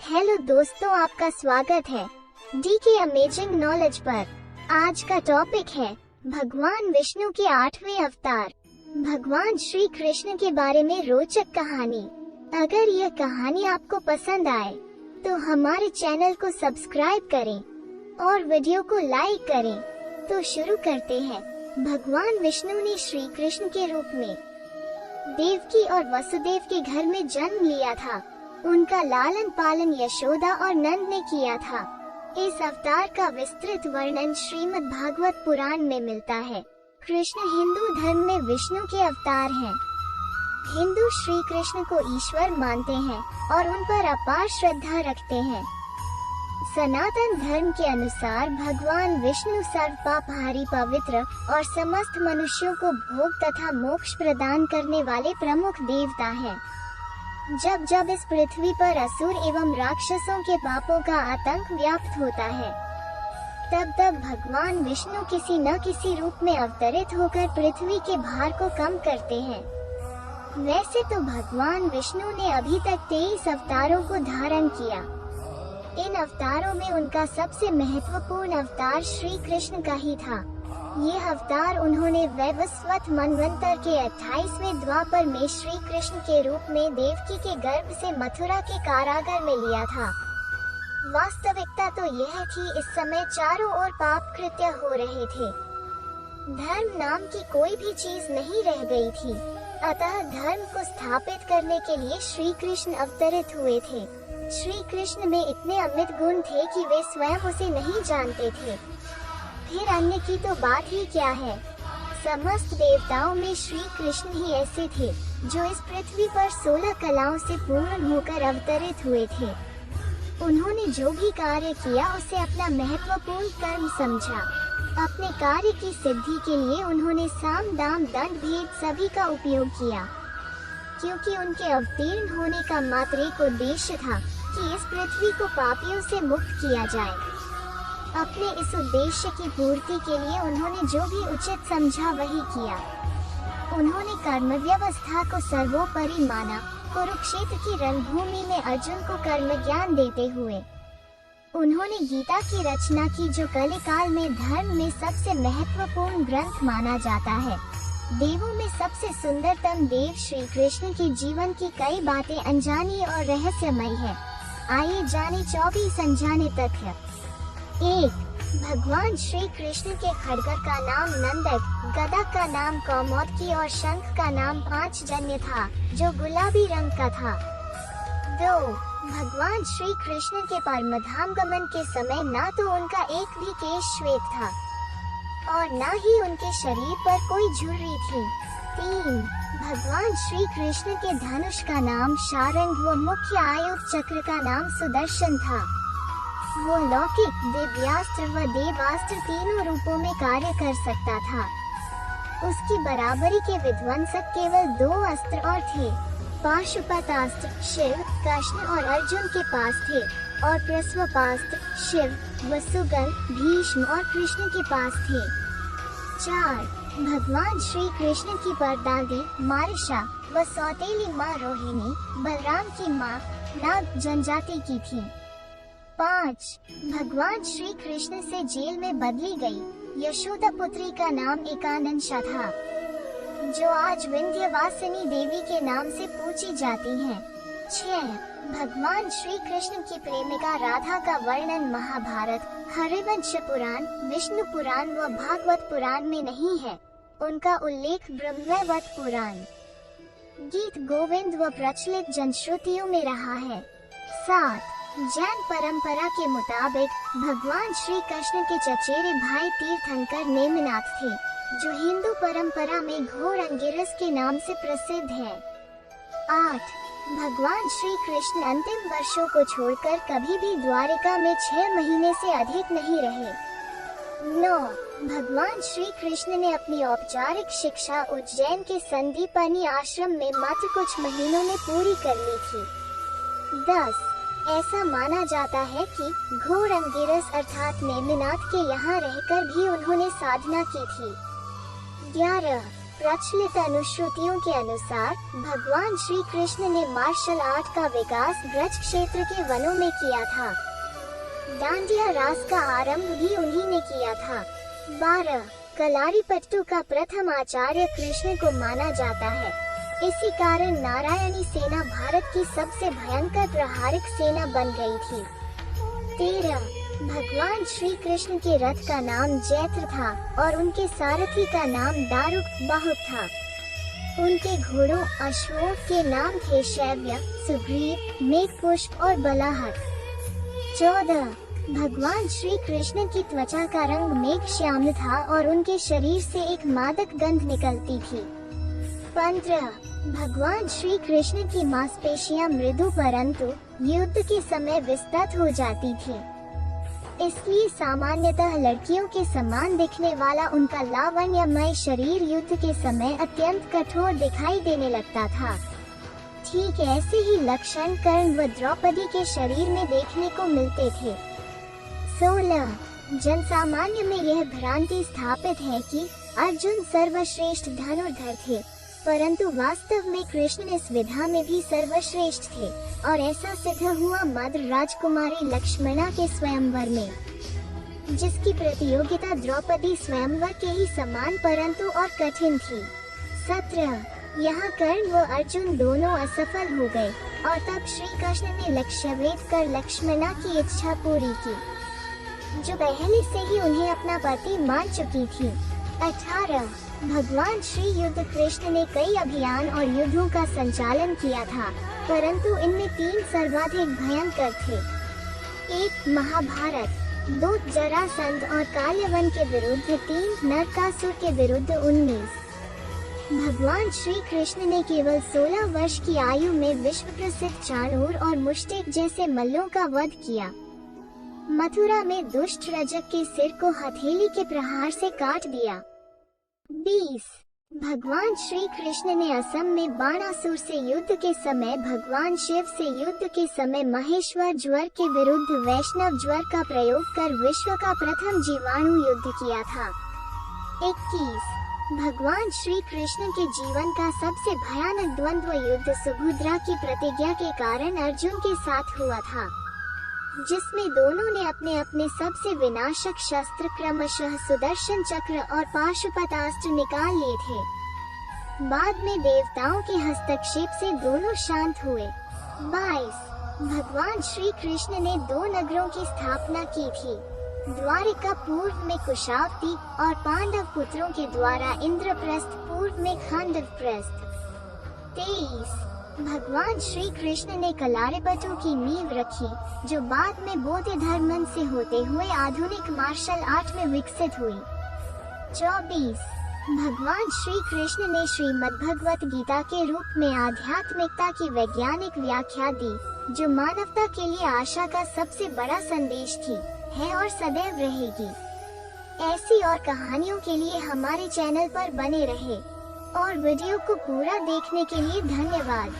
Hello दोस्तों, आपका स्वागत है डीके अमेजिंग नॉलेज पर। आज का टॉपिक है भगवान विष्णु के 8वें अवतार, भगवान श्री कृष्ण के बारे में रोचक कहानी। अगर यह कहानी आपको पसंद आए तो हमारे चैनल को सब्सक्राइब करें और वीडियो को लाइक करें। तो शुरू करते हैं। भगवान विष्णु ने श्री कृष्ण के रूप में देवकी और वसुदेव के घर में जन्म लिया था। उनका लालन पालन यशोदा और नंद ने किया था। इस अवतार का विस्तृत वर्णन श्रीमद् भागवत पुराण में मिलता है। कृष्ण हिंदू धर्म में विष्णु के अवतार हैं। हिंदू श्री कृष्ण को ईश्वर मानते हैं और उन पर अपार श्रद्धा रखते हैं। सनातन धर्म के अनुसार भगवान विष्णु सर्व पापहारी, पवित्र और समस्त मनुष्यों को भोग तथा मोक्ष प्रदान करने वाले प्रमुख देवता हैं। जब जब इस पृथ्वी पर असुर एवं राक्षसों के पापों का आतंक व्याप्त होता है, तब तब भगवान विष्णु किसी न किसी रूप में अवतरित होकर पृथ्वी के भार को कम करते हैं। वैसे तो भगवान विष्णु ने अभी तक 23 अवतारों को धारण किया। इन अवतारों में उनका सबसे महत्वपूर्ण अवतार श्री कृष्ण का ही था। ये अवतार उन्होंने वैवस्वत मनवंतर के 28वें द्वापर में श्री कृष्ण के रूप में देवकी के गर्भ से मथुरा के कारागार में लिया था। वास्तविकता तो यह थी, इस समय चारों ओर पाप कृत्य हो रहे थे। धर्म नाम की कोई भी चीज नहीं रह गई थी। अतः धर्म को स्थापित करने के लिए श्री कृष्ण अवतरित हुए थे। श्री कृष्ण में इतने अमित गुण थे कि वे स्वयं उसे नहीं जानते थे। फिर अन्य की तो बात ही क्या है। समस्त देवताओं में श्री कृष्ण ही ऐसे थे जो इस पृथ्वी पर 16 कलाओं से पूर्ण होकर अवतरित हुए थे। उन्होंने जो भी कार्य किया उसे अपना महत्वपूर्ण कर्म समझा। अपने कार्य की सिद्धि के लिए उन्होंने साम दाम दंड भेद सभी का उपयोग किया, क्योंकि उनके अवतीर्ण होने का मात्र एक उद्देश्य था कि इस पृथ्वी को पापियों से मुक्त किया जाए। अपने इस उद्देश्य की पूर्ति के लिए उन्होंने जो भी उचित समझा वही किया। उन्होंने कर्म व्यवस्था को सर्वोपरि माना। कुरुक्षेत्र की रणभूमि में अर्जुन को कर्म ज्ञान देते हुए उन्होंने गीता की रचना की, जो कलिकाल में धर्म में सबसे महत्वपूर्ण ग्रंथ माना जाता है। देवों में सबसे सुंदरतम देव श्री कृष्ण के जीवन की कई बातें अनजानी और रहस्यमयी है। आइए जाने 24 अनजाने तथ्य। 1. भगवान श्री कृष्ण के खड्ग का नाम नंदक, गदा का नाम कौमोदकी और शंख का नाम पांचजन्य था, जो गुलाबी रंग का था। 2. भगवान श्री कृष्ण के परमधाम गमन के समय ना तो उनका एक भी केश श्वेत था और ना ही उनके शरीर पर कोई झुर्री थी। 3. भगवान श्री कृष्ण के धनुष का नाम शारंग व मुख्य आयुध चक्र का नाम सुदर्शन था। वो लौकिक, दिव्यास्त्र व देवास्त्र तीनों रूपों में कार्य कर सकता था। उसकी बराबरी के विध्वंसक केवल 2 अस्त्र और थे। पाशुपतास्त्र शिव, कृष्ण और अर्जुन के पास थे और प्रस्वपास्त्र शिव, वसुगन, भीष्म और कृष्ण के पास थे। 4. भगवान श्री कृष्ण की परदादी मारिशा व सौतेली माँ रोहिणी बलराम की माँ नाग जनजाति की थी। 5. भगवान श्री कृष्ण से जेल में बदली गई यशोदा पुत्री का नाम एकानंशा था, जो आज विंध्यवासिनी देवी के नाम से पूजी जाती हैं। 6. भगवान श्री कृष्ण की प्रेमिका राधा का वर्णन महाभारत, हरिवंश पुराण, विष्णु पुराण व भागवत पुराण में नहीं है। उनका उल्लेख ब्रह्मवैवर्त पुराण, गीत गोविंद व प्रचलित जनश्रुतियों में रहा है। 7. जैन परंपरा के मुताबिक भगवान श्री कृष्ण के चचेरे भाई तीर्थंकर नेमिनाथ थे, जो हिंदू परंपरा में घोर अंगिरस के नाम से प्रसिद्ध है। 8. भगवान श्री कृष्ण अंतिम वर्षों को छोड़कर कभी भी द्वारिका में 6 महीने से अधिक नहीं रहे। 9. भगवान श्री कृष्ण ने अपनी औपचारिक शिक्षा उज्जैन के संदीपनी आश्रम में मात्र कुछ महीनों में पूरी कर ली थी। 10. ऐसा माना जाता है कि घोर अंगिरस अर्थात नेमिनाथ के यहाँ रहकर भी उन्होंने साधना की थी। 11. प्रचलित अनुश्रुतियों के अनुसार भगवान श्री कृष्ण ने मार्शल आर्ट का विकास ब्रज क्षेत्र के वनों में किया था। डांडिया रास का आरंभ भी उन्हीं ने किया था। 12 कलारीपट्टू का प्रथम आचार्य कृष्ण को माना जाता है। इसी कारण नारायणी सेना भारत की सबसे भयंकर प्रहारिक सेना बन गई थी। 13 भगवान श्री कृष्ण के रथ का नाम जैत्र था और उनके सारथी का नाम दारुक बाहुक था। उनके घोड़ों अश्वों के नाम थे शैव्य, सुग्रीव, मेघपुष्प और बलाहट। 14 भगवान श्री कृष्ण की त्वचा का रंग मेघ श्याम था और उनके शरीर से एक मादक गंध निकलती थी। 15 भगवान श्री कृष्ण की मांसपेशियां मृदु परंतु युद्ध के समय विस्तृत हो जाती थी, इसलिए सामान्यतः लड़कियों के समान दिखने वाला उनका लावण्यमय शरीर युद्ध के समय अत्यंत कठोर दिखाई देने लगता था। ठीक ऐसे ही लक्षण कर्ण व द्रौपदी के शरीर में देखने को मिलते थे। 16 जनसामान्य में यह भ्रांति स्थापित है कि अर्जुन सर्वश्रेष्ठ धनुर्धर थे, परंतु वास्तव में कृष्ण इस विधा में भी सर्वश्रेष्ठ थे और ऐसा सिद्ध हुआ मद्र राजकुमारी लक्ष्मणा के स्वयंवर में, जिसकी प्रतियोगिता द्रौपदी स्वयंवर के ही समान परंतु और कठिन थी। 17 यहाँ कर्ण व अर्जुन दोनों असफल हो गए और तब श्री कृष्ण ने लक्ष्यभेद कर लक्ष्मणा की इच्छा पूरी की, जो पहले से ही उन्हें अपना पति मान चुकी थी। 18 भगवान श्री युद्ध कृष्ण ने कई अभियान और युद्धों का संचालन किया था, परंतु इनमें 3 सर्वाधिक भयंकर थे। 1 महाभारत, 2 जरासंध और काल्यवन के विरुद्ध, 3 नरकासुर के विरुद्ध। 19 भगवान श्री कृष्ण ने केवल 16 वर्ष की आयु में विश्व प्रसिद्ध चाणूर और मुष्टिक जैसे मल्लों का वध किया। मथुरा में दुष्ट रजक के सिर को हथेली के प्रहार से काट दिया। 20 भगवान श्री कृष्ण ने असम में बाणासुर से युद्ध के समय भगवान शिव से युद्ध के समय महेश्वर ज्वर के विरुद्ध वैष्णव ज्वर का प्रयोग कर विश्व का प्रथम जीवाणु युद्ध किया था। 21 भगवान श्री कृष्ण के जीवन का सबसे भयानक द्वंद्व युद्ध सुभद्रा की प्रतिज्ञा के कारण अर्जुन के साथ हुआ था, जिसमें दोनों ने अपने अपने सबसे विनाशक शस्त्र क्रमशः सुदर्शन चक्र और पाशुपतास्त्र निकाल लिए थे। बाद में देवताओं के हस्तक्षेप से दोनों शांत हुए। 22 भगवान श्री कृष्ण ने 2 नगरों की स्थापना की थी, द्वारिका पूर्व में कुशावती और पांडव पुत्रों के द्वारा इंद्रप्रस्थ पूर्व में खांडवप्रस्थ। 23 भगवान श्री कृष्ण ने कलारीपट्टू की नींव रखी, जो बाद में बौद्ध धर्म से होते हुए आधुनिक मार्शल आर्ट में विकसित हुई। 24 भगवान श्री कृष्ण ने श्रीमद् भगवत गीता के रूप में आध्यात्मिकता की वैज्ञानिक व्याख्या दी, जो मानवता के लिए आशा का सबसे बड़ा संदेश थी, है और सदैव रहेगी। ऐसी और कहानियों के लिए हमारे चैनल पर बने रहे और वीडियो को पूरा देखने के लिए धन्यवाद।